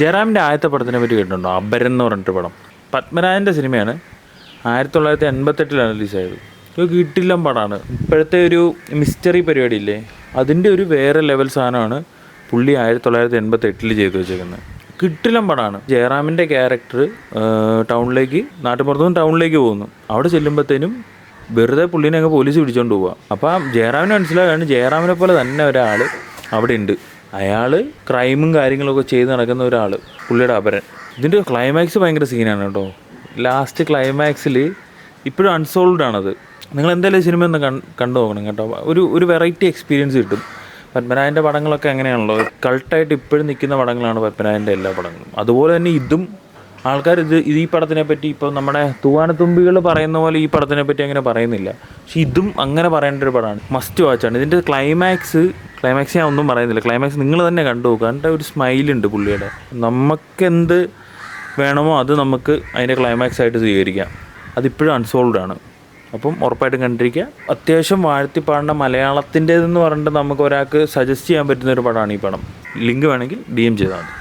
ജയറാമിൻ്റെ ആദ്യത്തെ പടത്തിനെ പറ്റി കേട്ടിട്ടുണ്ടോ? അപരൻ എന്ന് പറഞ്ഞിട്ട് പടം. പത്മരാജൻ്റെ സിനിമയാണ്. 1988 റിലീസായത്. ഒരു കിട്ടില്ലം പടമാണ്. ഇപ്പോഴത്തെ ഒരു മിസ്റ്ററി പരിപാടിയില്ലേ, അതിൻ്റെ ഒരു വേറെ ലെവൽ സാധനമാണ് പുള്ളി 1988 ചെയ്തു വെച്ചേക്കുന്നത്. കിട്ടില്ലം പടമാണ്. ജയറാമിൻ്റെ ക്യാരക്ടർ ടൗണിലേക്ക്, നാട്ടുപുറത്തുനിന്ന് ടൗണിലേക്ക് പോകുന്നു. അവിടെ ചെല്ലുമ്പോഴത്തേനും വെറുതെ പുള്ളീനെ അങ്ങ് പോലീസ് പിടിച്ചുകൊണ്ട് പോവുക. അപ്പം ജയറാമിനെ മനസ്സിലാകാണ് ജയറാമിനെ പോലെ തന്നെ ഒരാൾ അവിടെ ഉണ്ട്. അയാൾ ക്രൈമും കാര്യങ്ങളൊക്കെ ചെയ്ത് നടക്കുന്ന ഒരാൾ, പുള്ളിയുടെ അപരൻ. ഇതിൻ്റെ ക്ലൈമാക്സ് ഭയങ്കര സീനാണ് കേട്ടോ. ലാസ്റ്റ് ക്ലൈമാക്സിൽ ഇപ്പോഴും അൺസോൾവ്ഡ് ആണത്. നിങ്ങൾ എന്തായാലും സിനിമ ഒന്ന് കണ്ടു നോക്കണം കേട്ടോ. ഒരു വെറൈറ്റി എക്സ്പീരിയൻസ് കിട്ടും. പത്മനാഭൻ്റെ പടങ്ങളൊക്കെ അങ്ങനെയാണല്ലോ, കൾട്ടായിട്ട് ഇപ്പോഴും നിൽക്കുന്ന പടങ്ങളാണ് പത്മനാഭൻ്റെ എല്ലാ പടങ്ങളും. അതുപോലെ തന്നെ ഇതും ആൾക്കാർ ഈ പടത്തിനെ പറ്റി ഇപ്പോൾ നമ്മുടെ തൂവാനത്തുമ്പികൾ പറയുന്ന പോലെ ഈ പടത്തിനെ പറ്റി അങ്ങനെ പറയുന്നില്ല. പക്ഷെ ഇതും അങ്ങനെ പറയേണ്ട ഒരു പടമാണ്. മസ്റ്റ് വാച്ചാണ്. ഇതിൻ്റെ ക്ലൈമാക്സ് ഞാൻ ഒന്നും പറയുന്നില്ല. ക്ലൈമാക്സ് നിങ്ങൾ തന്നെ കണ്ടു നോക്കുക. അതിൻ്റെ ഒരു സ്മൈലുണ്ട് പുള്ളിയുടെ. നമുക്കെന്ത് വേണമോ അത് നമുക്ക് അതിൻ്റെ ക്ലൈമാക്സ് ആയിട്ട് സ്വീകരിക്കാം. അതിപ്പോഴും അൺസോൾവ്ഡ് ആണ്. അപ്പം ഉറപ്പായിട്ടും കണ്ടിരിക്കുക. അത്യാവശ്യം വാഴ്ത്തിപ്പാടുന്ന മലയാളത്തിൻ്റേതെന്ന് പറഞ്ഞിട്ട് നമുക്ക് ഒരാൾക്ക് സജസ്റ്റ് ചെയ്യാൻ പറ്റുന്നൊരു പടമാണ് ഈ പടം. ലിങ്ക് വേണമെങ്കിൽ DM ചെയ്താൽ മതി.